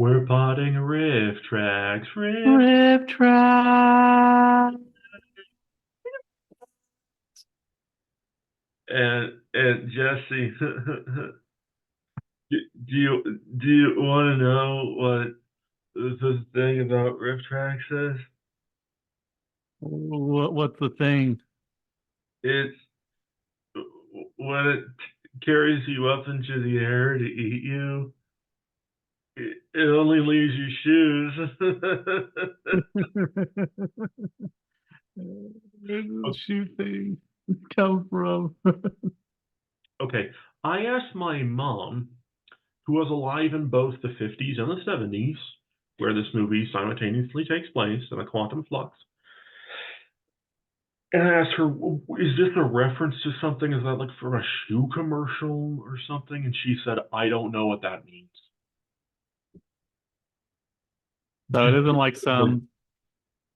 We're potting Rifftrax. Rifftrax. And Jesse, do you want to know what this thing about Rifftrax is? What's the thing? It's when it carries you up into the air to eat you. It only leaves your shoes. Where did the shoe thing come from? Okay, I asked my mom, who was alive in both the 50s and the 70s, where this movie simultaneously takes place in a quantum flux. And I asked her, is this a reference to something? Is that like from a shoe commercial or something? And she said, I don't know what that means. So it isn't like Like,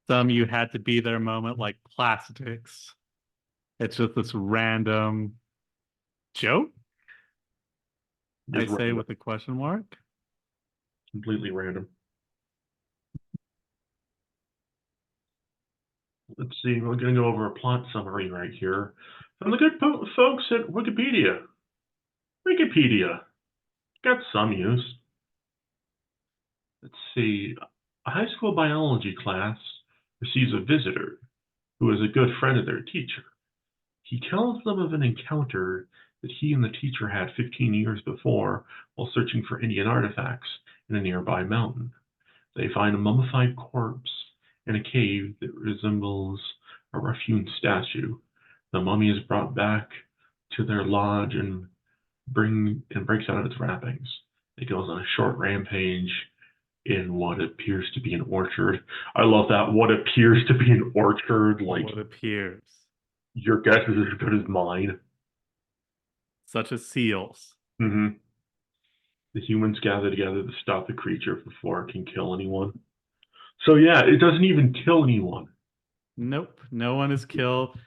some you had to be there moment like plastics. It's just this random joke, I just say random, with a question mark. completely random. Let's see, we're going to go over a plot summary right here from the good folks at Wikipedia. Wikipedia got some use. Let's see. A high school biology class receives a visitor who is a good friend of their teacher. He tells them of an encounter that he and the teacher had 15 years before while searching for Indian artifacts in a nearby mountain. They find a mummified corpse in a cave that resembles a rough-hewn statue. The mummy is brought back to their lodge and breaks out of its wrappings. It goes on a short rampage in what appears to be an orchard. I love that. What appears to be an orchard, like What appears, your guess is as good as mine. such as seals. Hmm. The humans gather together to stop the creature before it can kill anyone. So yeah, it doesn't even kill anyone. Nope, no one is killed.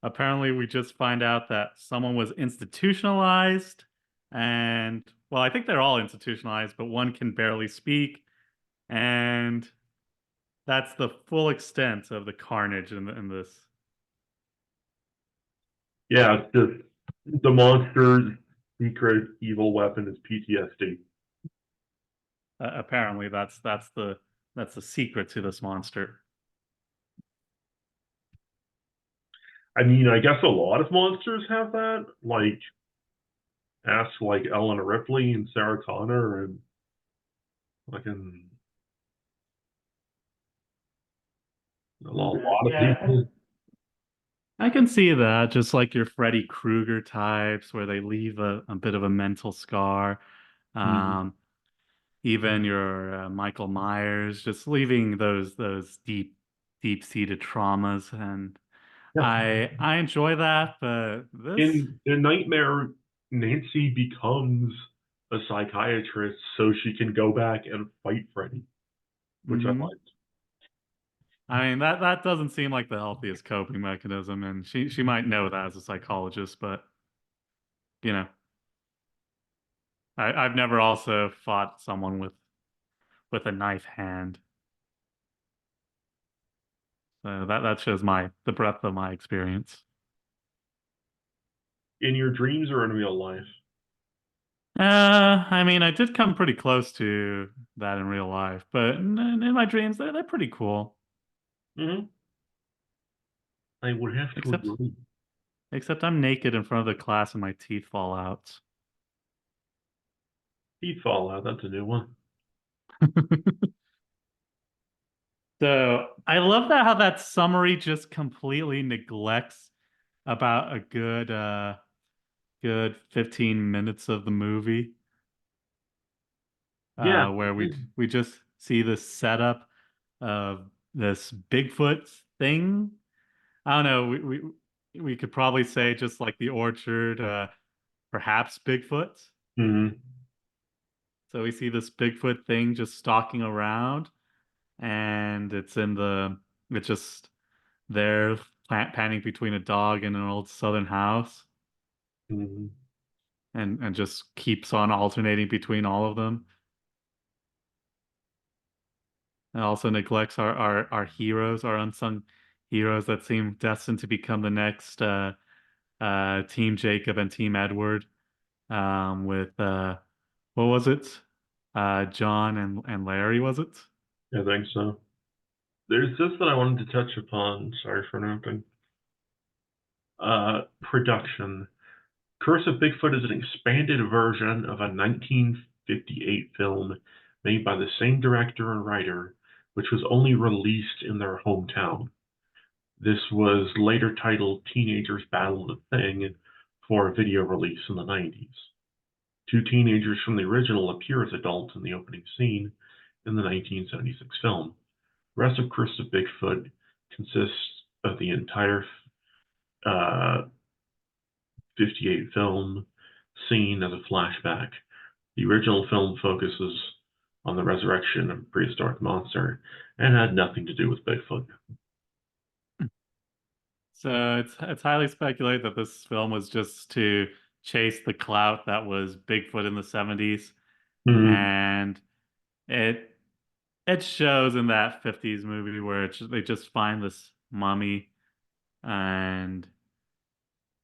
Apparently, we just find out that someone was institutionalized, and well, I think they're all institutionalized, but one can barely speak, and that's the full extent of the carnage in this. Yeah, it's just the monster's secret evil weapon is PTSD. Apparently, that's the secret to this monster. I mean, I guess a lot of monsters have that. Like, ask like Eleanor Ripley and Sarah Connor and like a lot of Yeah, people. I can see that, just like your Freddy Krueger types, where they leave a bit of a mental scar. Mhm. Um, Even your Michael Myers, just leaving those deep-seated traumas, and Yeah. I enjoy that. But this, In Nightmare, Nancy becomes a psychiatrist so she can go back and fight Freddy, which I hmm liked. I mean that doesn't seem like the healthiest coping mechanism, and she might know that as a psychologist, but you know, I've never also fought someone with a knife hand, so that shows the breadth of my experience. In your dreams or in real life? I mean, I did come pretty close to that in real life, but in my dreams, they're pretty cool. Hmm. I would have to Except, agree. except I'm naked in front of the class and my teeth fall out. Heat Fallout, that's a new one. So I love that how that summary just completely neglects about a good 15 minutes of the movie, Yeah. where we just see the setup of this Bigfoot thing. I don't know. We could probably say just like the orchard, perhaps Bigfoot. Hmm. So we see this Bigfoot thing just stalking around, and it's just there panning between a dog and an old southern house, Hmm. and just keeps on alternating between all of them. and also neglects our heroes, our unsung heroes that seem destined to become the next Team Jacob and Team Edward. With what was it? John and Larry, was it? I think so. There's this that I wanted to touch upon. Sorry for interrupting. Production. Curse of Bigfoot is an expanded version of a 1958 film made by the same director and writer, which was only released in their hometown. This was later titled Teenagers Battle the Thing for a video release in the 90s. Two teenagers from the original appear as adults in the opening scene in the 1976 film. The rest of Curse of Bigfoot consists of the entire uh, 58 film scene as a flashback. The original film focuses on the resurrection of a prehistoric monster and had nothing to do with Bigfoot. So it's highly speculated that this film was just to chase the clout that was Bigfoot in the 70s. Mm, And it it shows in that 50s movie where they just find this mummy, and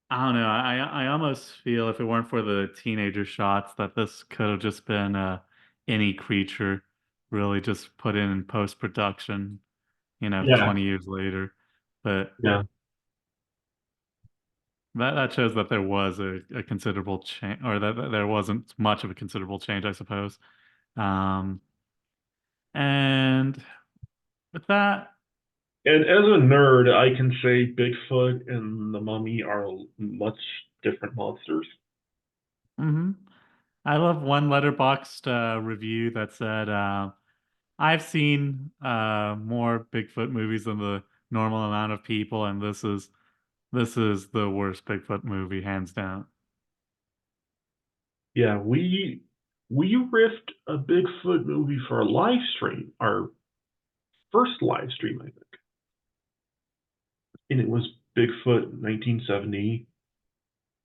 I don't know. I almost feel if it weren't for the teenager shots that this could have just been any creature really just put in post production, yeah, 20 years later. But yeah. that shows that there was a considerable change, or that there wasn't much of a considerable change, I suppose. Um, and with that, And as a nerd, I can say Bigfoot and the Mummy are much different monsters. mhm. I love one letterboxed review that said, "I've seen more Bigfoot movies than the normal amount of people, and this is the worst Bigfoot movie, hands down." Yeah, we riffed a Bigfoot movie for a live stream, our first live stream, I think, and it was Bigfoot 1970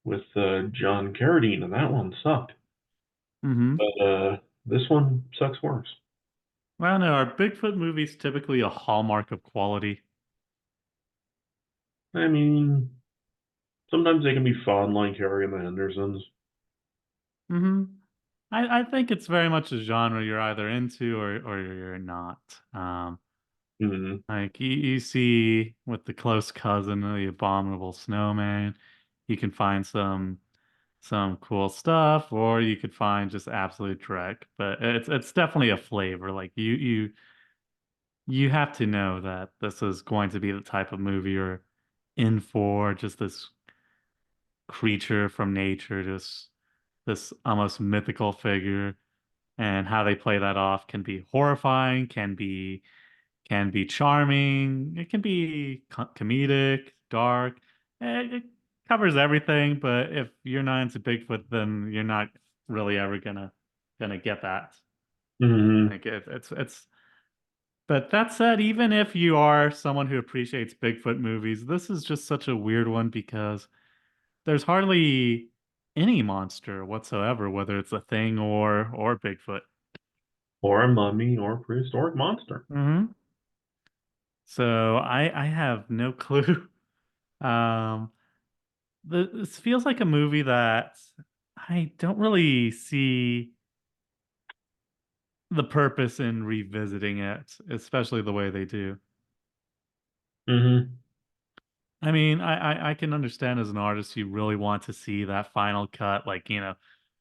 with John Carradine, and that one sucked. Mm-hmm. But this one sucks worse. Well, no, are Bigfoot movies typically a hallmark of quality? I mean, sometimes they can be fun, like Harry and the Hendersons. Mm-hmm. I think it's very much a genre you're either into or you're not. Hmm. Like you see with the close cousin, the abominable snowman, you can find some cool stuff, or you could find just absolute dreck. But it's definitely a flavor. Like you have to know that this is going to be the type of movie you're in for. Just this creature from nature, just this almost mythical figure, and how they play that off can be horrifying, can be charming, it can be comedic, dark. It covers everything, but if you're not into Bigfoot, then you're not really ever gonna get that. Hmm. Like it's. But that said, even if you are someone who appreciates Bigfoot movies, this is just such a weird one because there's hardly any monster whatsoever, whether it's a thing or Bigfoot. Or a mummy or a prehistoric monster. Hmm. So I have no clue. Um, this feels like a movie that I don't really see the purpose in revisiting it, especially the way they do. Hmm. I mean, I can understand as an artist you really want to see that final cut, like,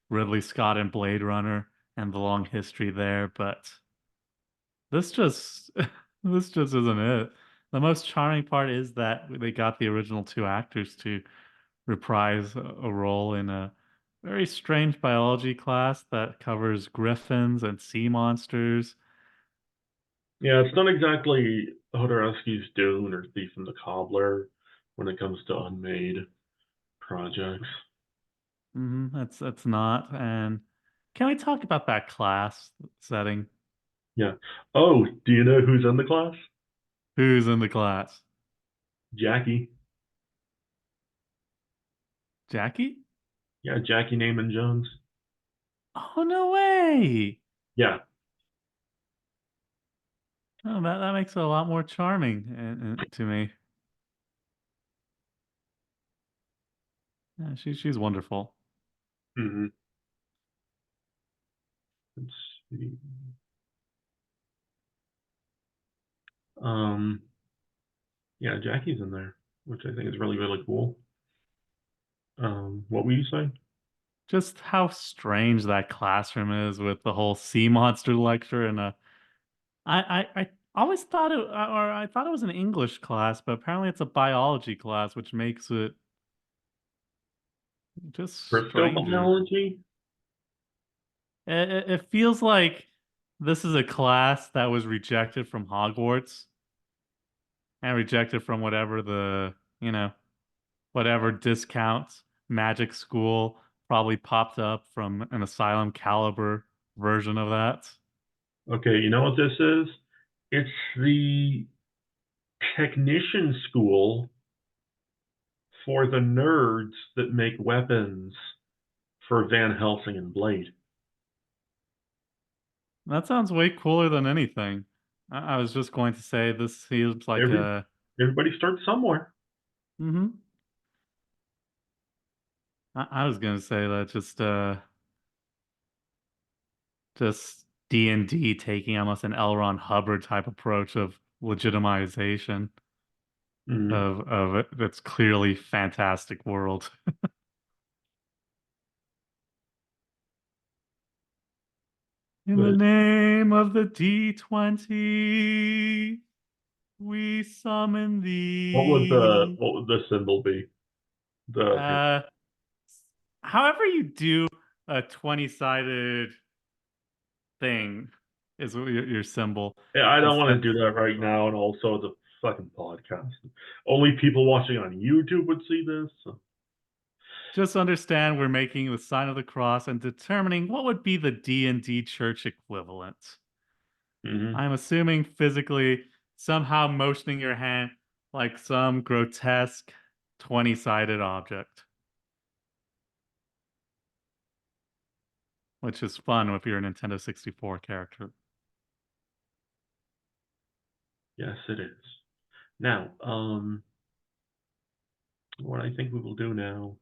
Ridley Scott and Blade Runner and the long history there, but this just this just isn't it. The most charming part is that they got the original two actors to reprise a role in a very strange biology class that covers griffins and sea monsters. Yeah, it's not exactly Hodorowski's Dune or Thief and the Cobbler when it comes to unmade projects. That's not. And can we talk about that class setting? Yeah. Oh, do you know who's in the class? Who's in the class? Jackie. Jackie? Yeah, Jackie Naaman Jones. Oh, no way. Yeah. Oh, that makes it a lot more charming to me. Yeah, she's wonderful. Hmm. Let's see. Um, yeah, Jackie's in there, which I think is really, really cool. What were you saying? Just how strange that classroom is with the whole sea monster lecture and I always thought I thought it was an English class, but apparently it's a biology class, which makes it just stranger. Cryptobiology? It feels like this is a class that was rejected from Hogwarts and rejected from whatever you know, whatever discounts magic school probably popped up from an asylum caliber version of that. Okay, you know what this is? It's the technician school for the nerds that make weapons for Van Helsing and Blade. That sounds way cooler than anything. I was just going to say this seems like Every a Everybody starts somewhere. mm-hmm. I was gonna say that just D&D taking almost an L. Ron Hubbard type approach of legitimization Mm, of it. That's clearly fantastic world. In the but name of the D20, we summon thee. what would the symbol be? The hint. Uh, however you do a 20-sided thing is what your symbol. Yeah, I don't want Instead, to do that right now, and also the fucking podcast. Only people watching on YouTube would see this. So. just understand we're making the sign of the cross and determining what would be the D&D church equivalent. Hmm. I'm assuming physically somehow motioning your hand like some grotesque 20-sided object, which is fun if you're a Nintendo 64 character. Yes, it is. Now, what I think we will do now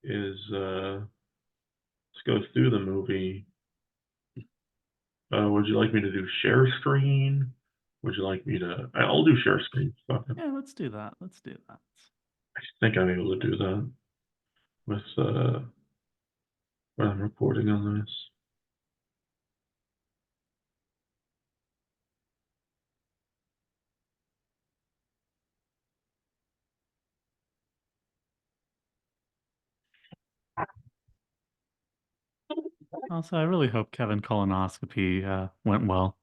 is let's go through the movie. Would you like me to do share screen? Would you like me to? I'll do share screen. Fuck it. Yeah, let's do that. Let's do that. I think I'm able to do that with when I'm recording on this. Also, I really hope Kevin colonoscopy went well.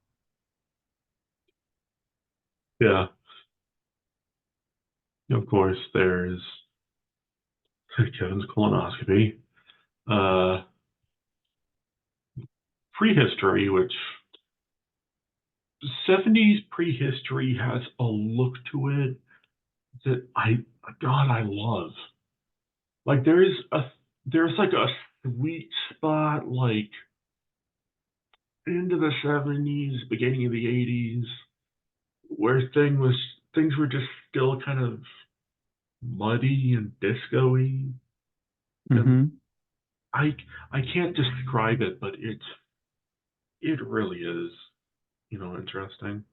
Yeah, of course. There's Kevin's colonoscopy. Uh, Prehistory, which 70s prehistory has a look to it that God, I love. Like there's like a sweet spot, like into the 70s, beginning of the 80s, where things were just still kind of muddy and disco-y. And Mm-hmm. I I can't describe it, but it really is, interesting.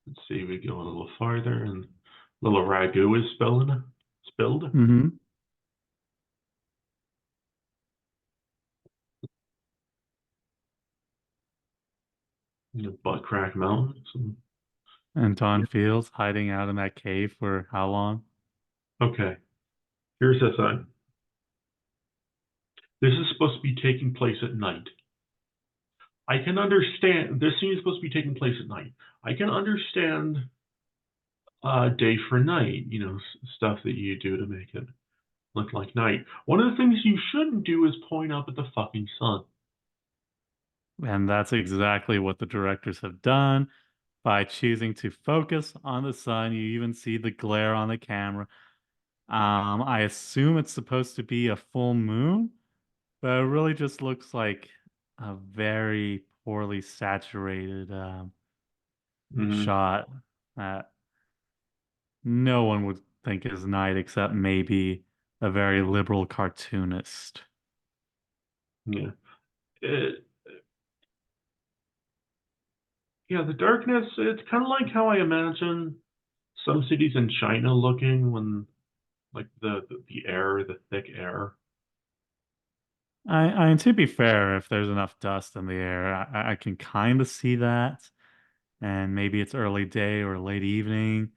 Let's see, we go a little farther, and little ragu is spilled. Mm-hmm. Butt crack mountains. And, And Don yeah. Fields hiding out in that cave for how long? Okay, here's the thing. This is supposed to be taking place at night. I can understand this scene is supposed to be taking place at night. I can understand day for night, stuff that you do to make it look like night. One of the things you shouldn't do is point up at the fucking sun. And that's exactly what the directors have done by choosing to focus on the sun. You even see the glare on the camera. I assume it's supposed to be a full moon, but it really just looks like a very poorly saturated Hmm. shot that no one would think is night except maybe a very liberal cartoonist. Yeah. It, yeah, the darkness, it's kind of like how I imagine some cities in China looking when, like, the air, the thick air. I to be fair, if there's enough dust in the air, I can kind of see that, and maybe it's early day or late evening,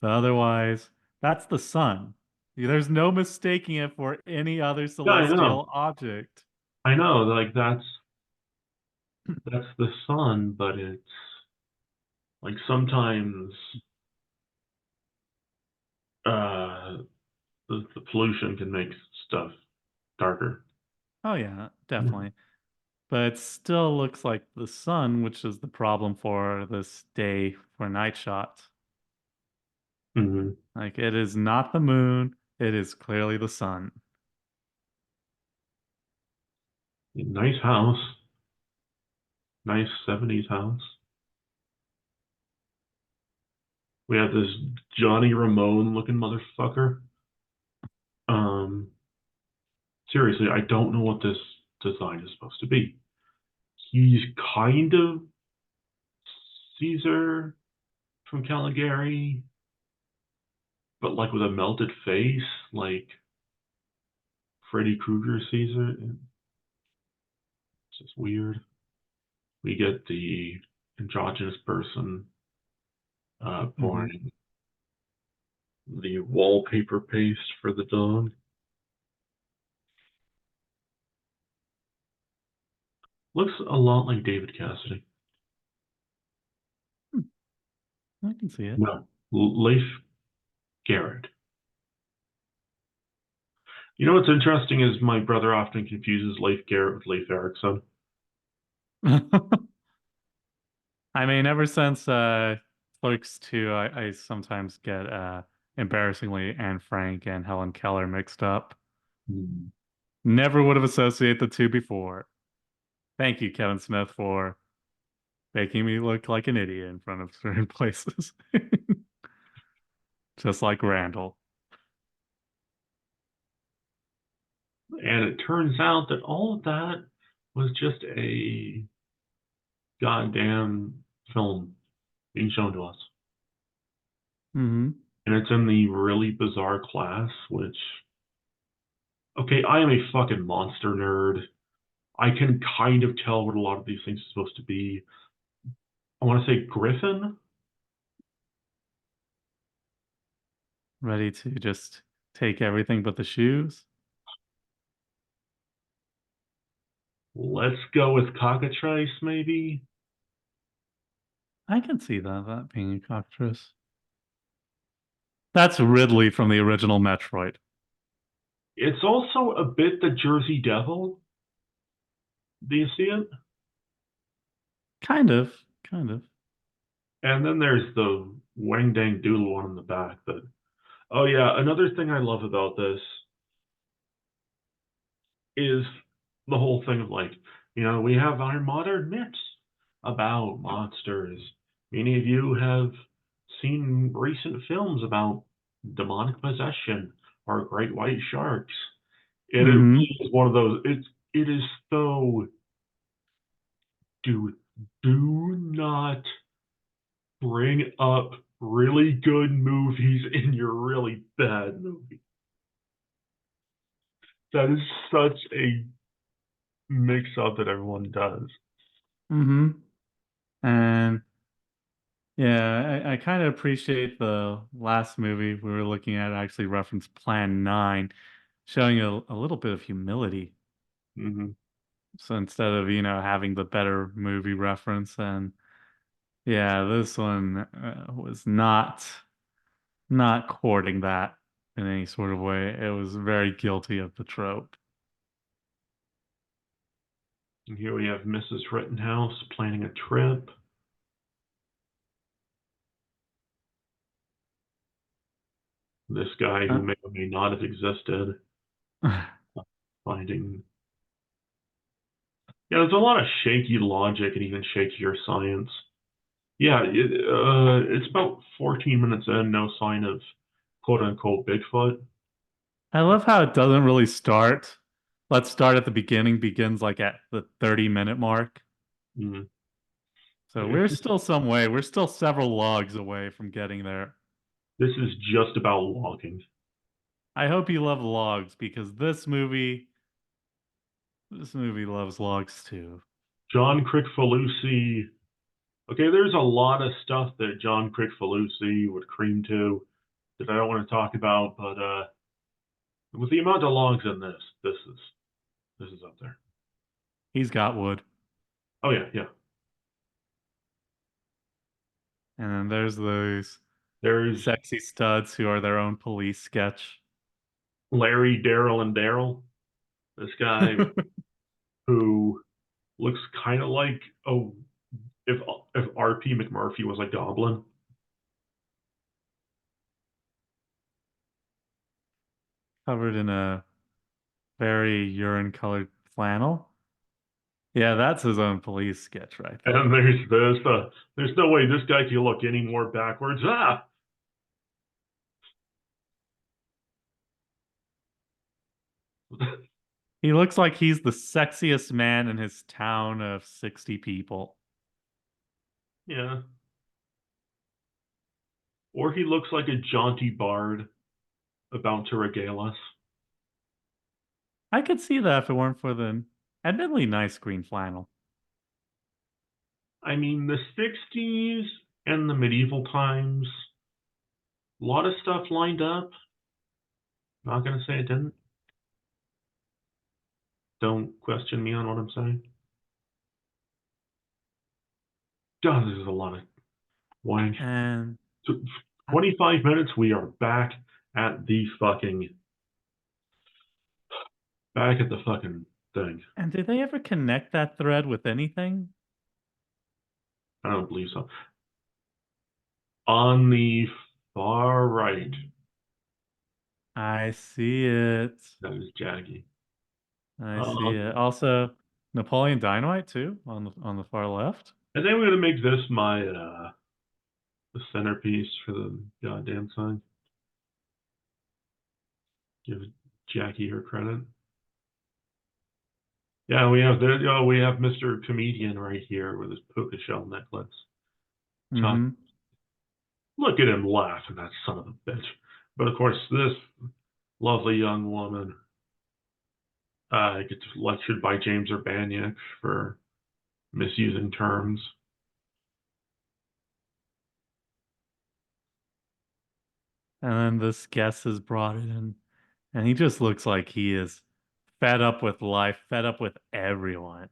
but otherwise, that's the sun. There's no mistaking it for any other Yeah, I know. celestial object. I know, like that's the sun, but it's like sometimes uh the pollution can make stuff darker. Oh yeah, definitely. But it still looks like the sun, which is the problem for this day for night shots. Mm-hmm. Like it is not the moon, it is clearly the sun. Nice house. Nice 70s house. We have this Johnny Ramone looking motherfucker. Um, Seriously, I don't know what this design is supposed to be. He's kind of Caesar from Caligari, but like with a melted face, like Freddy Krueger Caesar. It's just weird. We get the androgynous person Hmm. pouring the wallpaper paste for the dog. Looks a lot like David Cassidy. I can see it. No, Leif Garrett. You know what's interesting is my brother often confuses Leif Garrett with Leif Erikson. I mean, ever since Clerks 2, I sometimes get embarrassingly Anne Frank and Helen Keller mixed up. Hmm. Never would have associated the two before. Thank you, Kevin Smith, for making me look like an idiot in front of certain places. Just like Randall. And it turns out that all of that was just a goddamn film being shown to us. Hmm. And it's in the really bizarre class, which, okay, I am a fucking monster nerd. I can kind of tell what a lot of these things are supposed to be. I want to say Griffin. Ready to just take everything but the shoes? Let's go with Cockatrice, maybe. I can see that being a cockatrice. That's Ridley from the original Metroid. It's also a bit the Jersey Devil. Do you see it? Kind of, kind of. And then there's the Wang Dang Doodle one in the back. That oh yeah, another thing I love about this is the whole thing of like, we have our modern myths about monsters. Many of you have seen recent films about demonic possession or great white sharks. And it Hmm. really is one of those, it is so, dude, do not bring up really good movies in your really bad movie. That is such a mix up that everyone does. Hmm. And yeah, I kind of appreciate the last movie we were looking at actually referenced Plan 9, showing a little bit of humility. Hmm. So instead of, having the better movie reference, and yeah, this one was not courting that in any sort of way. It was very guilty of the trope. And here we have Mrs. Rittenhouse planning a trip. This guy who Uh, may or may not have existed, finding Yeah, there's a lot of shaky logic and even shakier science. Yeah, it's about 14 minutes in, no sign of quote unquote Bigfoot. I love how it doesn't really start. Let's start at the beginning, begins like at the 30-minute mark. Mm. So we're still some way. We're still several logs away from getting there. This is just about logging. I hope you love logs because this movie loves logs too. John Crickfalusi. Okay, there's a lot of stuff that John Crickfalusi would cream to that I don't want to talk about, but with the amount of logs in this is up there. He's got wood. Oh yeah, yeah. And then there's those There's sexy studs who are their own police sketch. Larry, Daryl, and Daryl. This guy who looks kind of like if R.P. McMurphy was a goblin. Covered in a very urine-colored flannel. Yeah, that's his own police sketch right there. And there's no way this guy can look any more backwards. Ah, He looks like he's the sexiest man in his town of 60 people. yeah. Or he looks like a jaunty bard about to regale us. I could see that if it weren't for the admittedly nice green flannel. I mean, the 60s and the medieval times, a lot of stuff lined up. Not going to say it didn't. Don't question me on what I'm saying. God, this is a lot of wine. And So 25 minutes, we are back at the fucking thing. and did they ever connect that thread with anything? I don't believe so. On the far right, I see it. that is Jackie. I see Um, it. Also, Napoleon Dynamite too on the far left. I think I'm gonna make this my the centerpiece for the goddamn sign. Give Jackie her credit. Yeah, we have Mr. Comedian right here with his puka shell necklace. Chuck, Mm-hmm. look at him laughing, that son of a bitch. But of course, this lovely young woman gets lectured by James Urbaniak for misusing terms. And then this guest is brought in, and he just looks like he is fed up with life, fed up with everyone.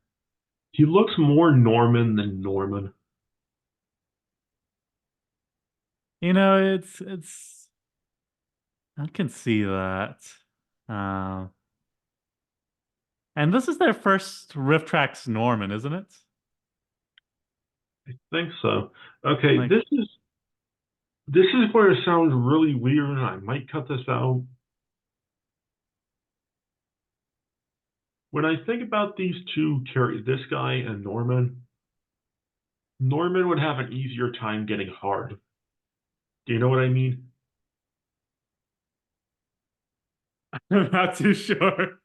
He looks more Norman than Norman. It's I can see that. Um, and this is their first Rifftrax Norman, isn't it? I think so. Okay, Like, this is where it sounds really weird. I might cut this out. When I think about these two characters, this guy and Norman, Norman would have an easier time getting hard. Do you know what I mean? I'm not too sure.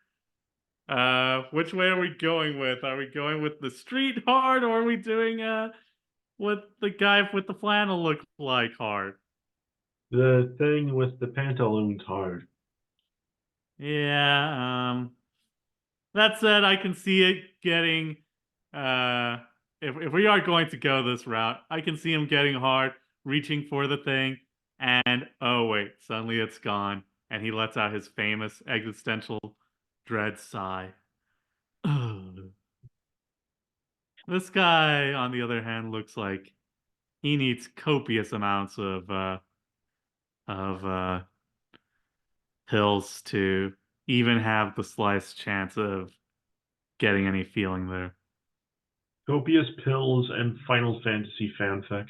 Which way are we going with? Are we going with the street hard, or are we doing what the guy with the flannel looked like hard? The thing with the pantaloons hard. Yeah, that said, I can see it getting if we are going to go this route, I can see him getting hard, reaching for the thing, and oh wait, suddenly it's gone, and he lets out his famous existential dread sigh. This guy, on the other hand, looks like he needs copious amounts of pills to even have the slightest chance of getting any feeling there. Copious pills and Final Fantasy fanfic.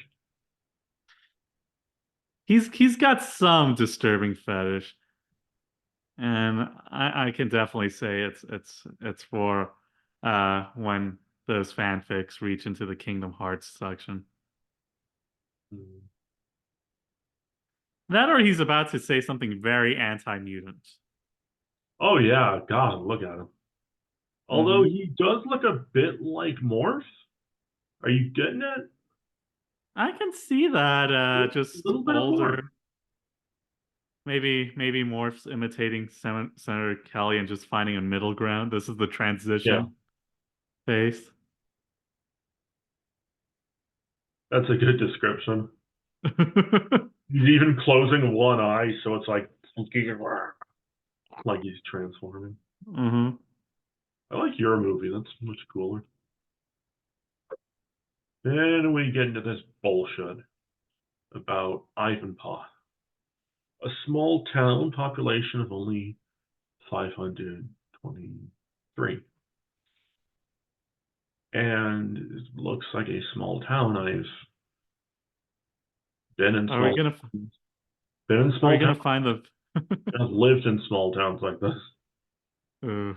He's got some disturbing fetish, and I can definitely say it's for when those fanfics reach into the Kingdom Hearts section. Hmm. That or he's about to say something very anti-mutant. Oh yeah, God, look at him. Although Mm-hmm. he does look a bit like Morph. Are you getting it? I can see that, A just little bit of Morph. older. Maybe Morph's imitating Senator Kelly and just finding a middle ground. This is the Yeah, transition phase. that's a good description. He's even closing one eye, so it's like he's transforming. Hmm. I like your movie. That's much cooler. Then we get into this bullshit about Ivanpah, a small town population of only 523. And it looks like a small town. I've been in Are we small gonna been in are we small gonna towns. find the I've lived in small towns like this. Ugh.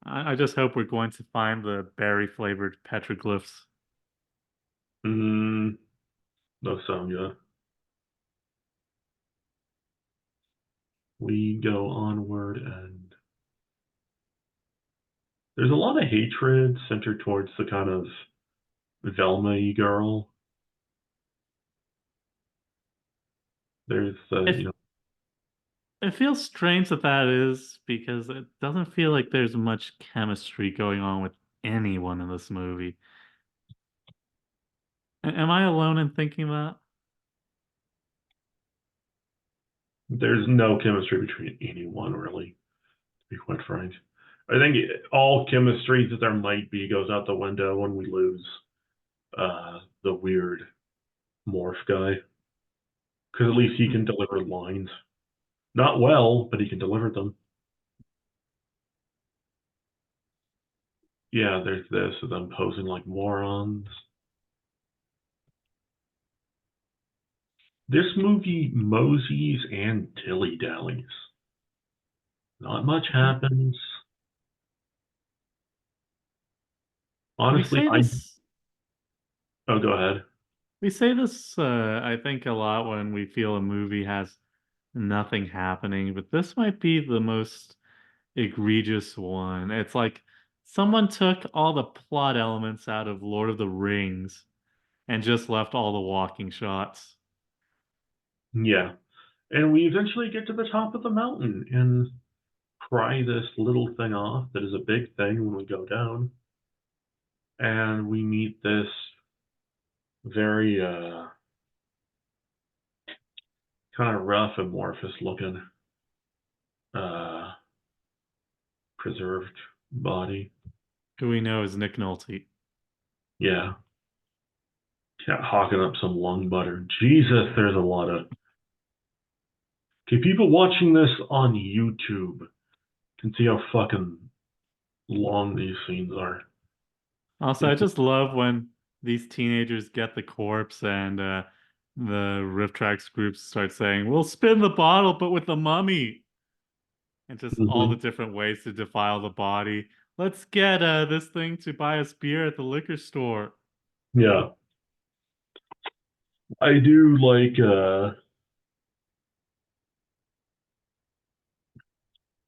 I just hope we're going to find the berry flavored petroglyphs. Mm, no sound yet. We go onward, and there's a lot of hatred centered towards the kind of Velma-y girl. There's It it feels strange that that is because it doesn't feel like there's much chemistry going on with anyone in this movie. Am I alone in thinking that? there's no chemistry between anyone really, to be quite frank. I think all chemistry that there might be goes out the window when we lose the weird morph guy, because at least he can deliver lines. Not well, but he can deliver them. Yeah, there's this of them posing like morons. This movie moseys and dilly dallies. Not much happens. We Honestly, say this oh, go ahead. we say this I think a lot when we feel a movie has nothing happening, but this might be the most egregious one. It's like someone took all the plot elements out of Lord of the Rings and just left all the walking shots. Yeah. And we eventually get to the top of the mountain and pry this little thing off that is a big thing when we go down. And we meet this very kind of rough, amorphous looking uh, preserved body. Who we know is Nick Nolte. Yeah. Yeah, hawking up some lung butter. Jesus, there's a lot of. Okay, people watching this on YouTube can see how fucking long these scenes are. Also, I It's just love when these teenagers get the corpse and the Rifftrax groups start saying, "We'll spin the bottle, but with the mummy," and just all the Mhm. different ways to defile the body. Let's get this thing to buy us beer at the liquor store. Yeah, I do like.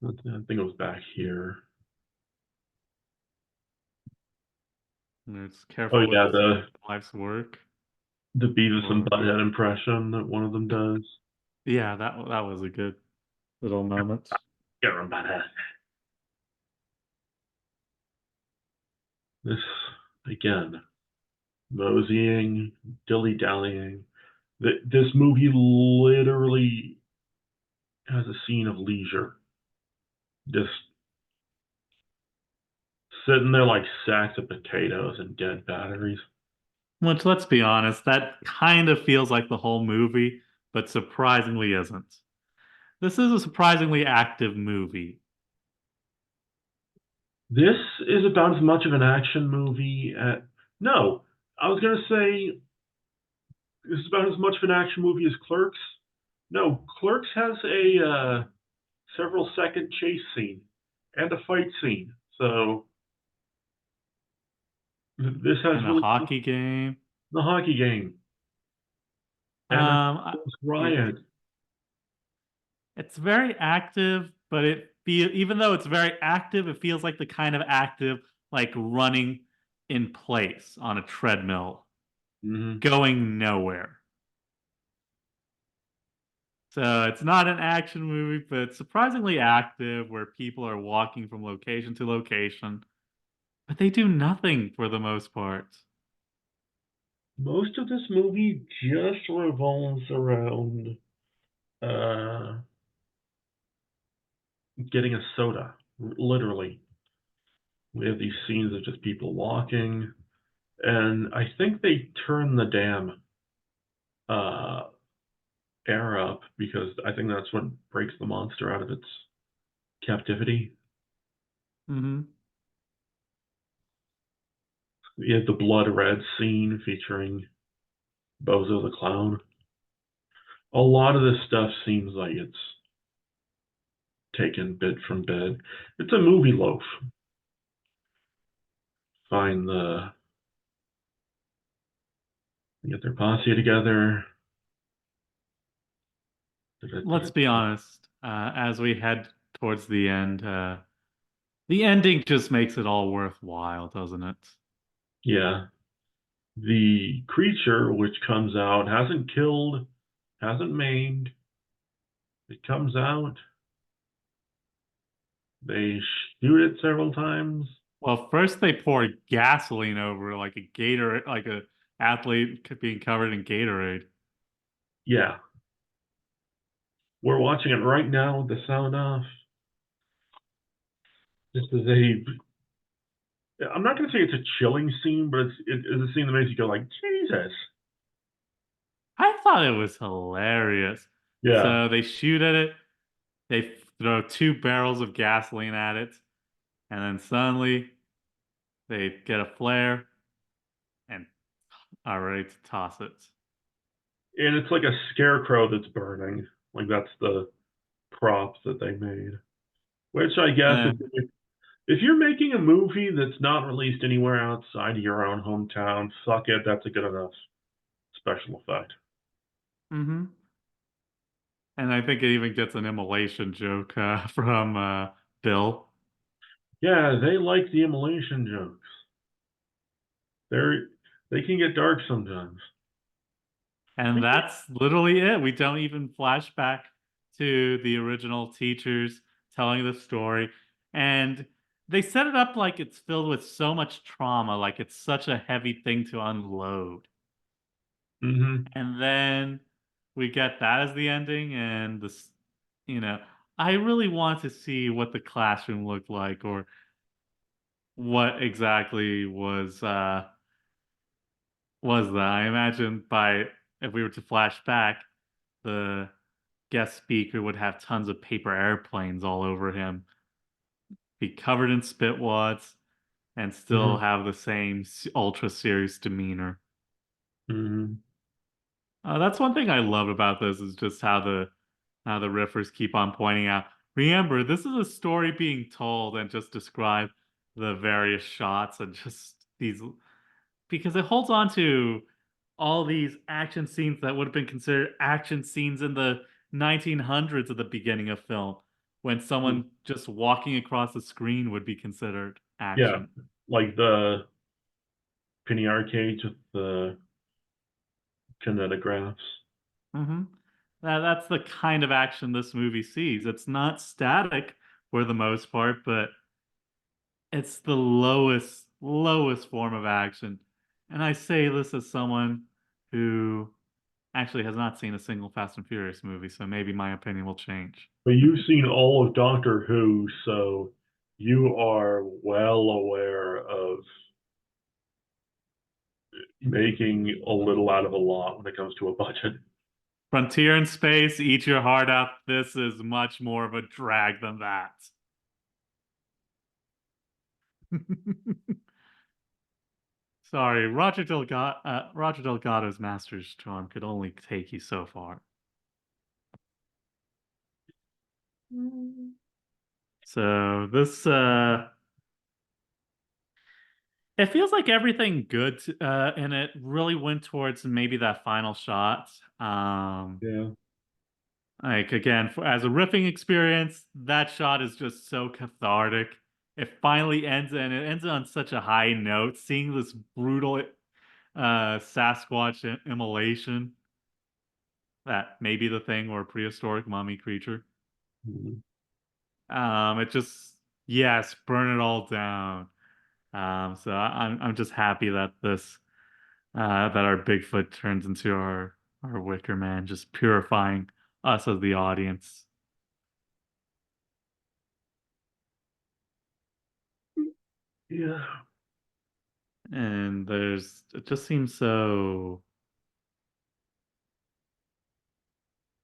I think it was back here. And it's Oh careful with yeah, life's work. the Beavis and Or Butthead impression that one of them does. yeah, that was a good little moment. Get him, Butthead. This again, moseying, dilly dallying. This movie literally has a scene of leisure, just sitting there like sacks of potatoes and dead batteries. Which, let's be honest, that kind of feels like the whole movie, but surprisingly isn't. This is a surprisingly active movie. This is about as much of an action movie. No, I was gonna say this is about as much of an action movie as Clerks. No, Clerks has a several second chase scene and a fight scene. So this has And a really hockey game. the hockey game and a Um, yeah, riot. it's very active, but even though it's very active, it feels like the kind of active like running in place on a treadmill, Hmm. going nowhere. So it's not an action movie, but it's surprisingly active where people are walking from location to location, but they do nothing for the most part. Most of this movie just revolves around uh, getting a soda, literally. We have these scenes of just people walking, and I think they turn the damn uh, air up because I think that's what breaks the monster out of its captivity. Hmm. You have the blood red scene featuring Bozo the Clown. A lot of this stuff seems like it's taken bit from bit. It's a movie loaf. Find the get their posse together. Let's be honest. As we head towards the ending just makes it all worthwhile, doesn't it? Yeah, the creature which comes out hasn't killed, hasn't maimed. It comes out. They shoot it several times. Well, first they pour gasoline over like a Gator, like a athlete being covered in Gatorade. Yeah, we're watching it right now with the sound off. This is a. I'm not going to say it's a chilling scene, but it's a scene that makes you go like, Jesus. I thought it was hilarious. Yeah, So they shoot at it, they throw two barrels of gasoline at it, and then suddenly they get a flare and are ready to toss it. and it's like a scarecrow that's burning. Like that's the props that they made. Which I guess And if you're making a movie that's not released anywhere outside of your own hometown, fuck it, that's a good enough special effect. mm-hmm. And I think it even gets an immolation joke from Bill. Yeah, they like the immolation jokes. They're they can get dark sometimes. And that's literally it. We don't even flash back to the original teachers telling the story. And they set it up like it's filled with so much trauma, like it's such a heavy thing to unload. Hmm. And then we get that as the ending, and this, you know, I really want to see what the classroom looked like or what exactly was that. I imagine by if we were to flash back, the guest speaker would have tons of paper airplanes all over him, be covered in spit wads, and still Hmm. have the same ultra serious demeanor. Hmm. That's one thing I love about this is just how the riffers keep on pointing out. Remember, this is a story being told, and just describe the various shots and just these because it holds on to all these action scenes that would have been considered action scenes in the 1900s at the beginning of film, when someone just walking across the screen would be considered Yeah, action. like the penny arcades with the kinetographs. Hmm. That's the kind of action this movie sees. It's not static for the most part, but it's the lowest form of action. And I say this as someone who actually has not seen a single Fast and Furious movie, so maybe my opinion will change. But you've seen all of Doctor Who, so you are well aware of making a little out of a lot when it comes to a budget. Frontier in space, eat your heart out. This is much more of a drag than that. Sorry, Roger Delgado's master's charm could only take you so far. So this It feels like everything good in it really went towards maybe that final shot. Yeah. Like again, as a riffing experience, that shot is just so cathartic. It finally ends, and it ends on such a high note. Seeing this brutal Sasquatch immolation that may be the thing or prehistoric mummy creature. Mhm. It just yes, burn it all down. So I'm just happy that that our Bigfoot turns into our Wicker Man, just purifying us as the audience. Yeah. And there's it just seems so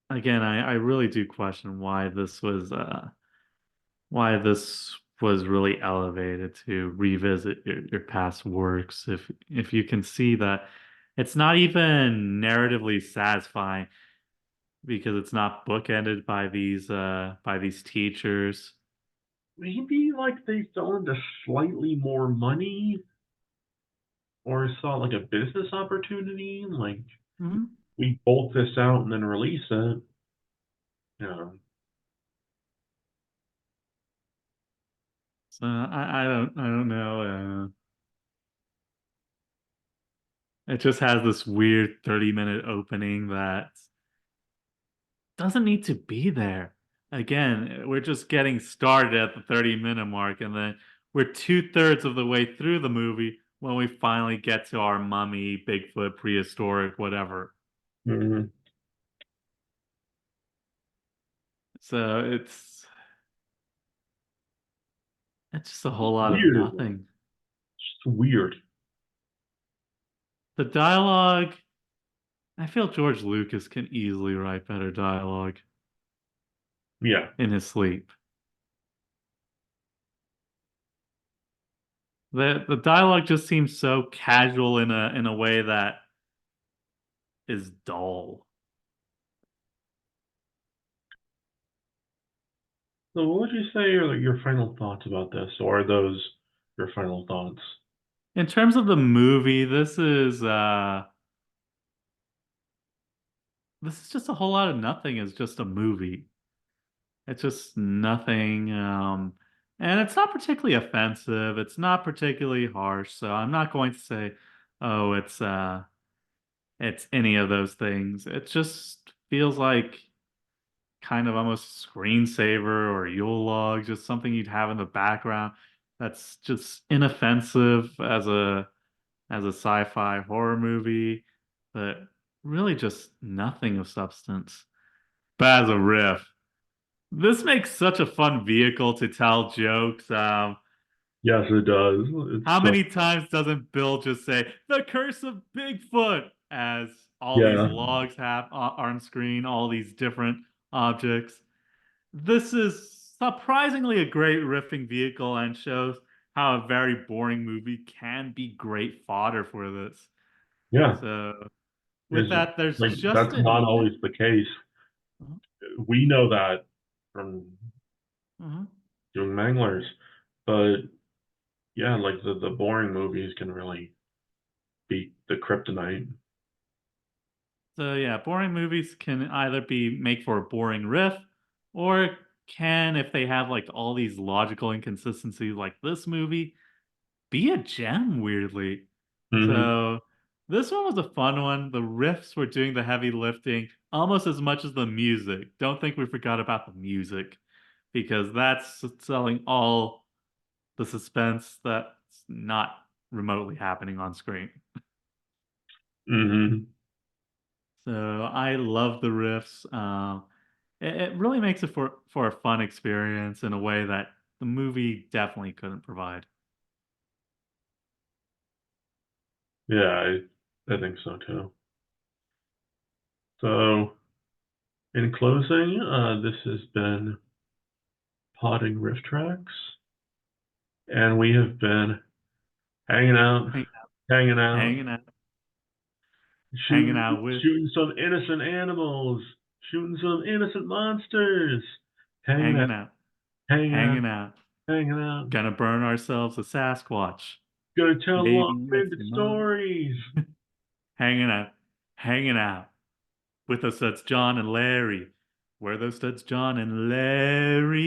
again, I really do question why this was really elevated to revisit your past works if you can see that it's not even narratively satisfying because it's not bookended by these teachers. Maybe like they fell into slightly more money or saw like a business opportunity. Like Mhm. we bolt this out and then release it. Yeah. So I don't know. It just has this weird 30-minute opening that doesn't need to be there. Again, we're just getting started at the 30-minute mark, and then we're two-thirds of the way through the movie when we finally get to our mummy, Bigfoot, prehistoric, whatever. Mhm. So it's just a whole lot of Weird. nothing. Just weird. The dialogue, I feel George Lucas can easily write better dialogue Yeah. in his sleep. The dialogue just seems so casual in a way that is dull. So what would you say are like your final thoughts about this, or are those your final thoughts? In terms of the movie, this is just a whole lot of nothing. It's just a movie. It's just nothing. And it's not particularly offensive. It's not particularly harsh. So I'm not going to say, oh, it's any of those things. It just feels like kind of almost screensaver or Yule log, just something you'd have in the background that's just inoffensive as a sci-fi horror movie, but really just nothing of substance. But as a riff, this makes such a fun vehicle to tell jokes. Yes, it does. How It's so many times doesn't Bill just say "the curse of Bigfoot" as all these yeah, logs have on screen, all these different objects? This is surprisingly a great riffing vehicle and shows how a very boring movie can be great fodder for this. yeah. So with Is that, there's like just that's not an always the case. Mhm, We know that from mhm. doing manglers, but yeah, like the boring movies can really beat the kryptonite. So yeah, boring movies can either be make for a boring riff, or can, if they have like all these logical inconsistencies like this movie, be a gem weirdly. Hmm. So this one was a fun one. The riffs were doing the heavy lifting almost as much as the music. Don't think we forgot about the music because that's selling all the suspense that's not remotely happening on screen. Hmm. So I love the riffs. It really makes it for a fun experience in a way that the movie definitely couldn't provide. Yeah, I think so too. So in closing, this has been Potting Riff Tracks, and we have been hanging out, Hang, hanging out, hanging out, hanging shooting, out with, shooting some innocent animals, shooting some innocent monsters, hanging out, hanging out, hanging out, hanging out. hanging out. Gonna burn ourselves a Sasquatch. Gonna tell Maybe that's long-winded your mom. stories. Hanging out, hanging out. With us, that's John and Larry. Where are those studs, John and Larry?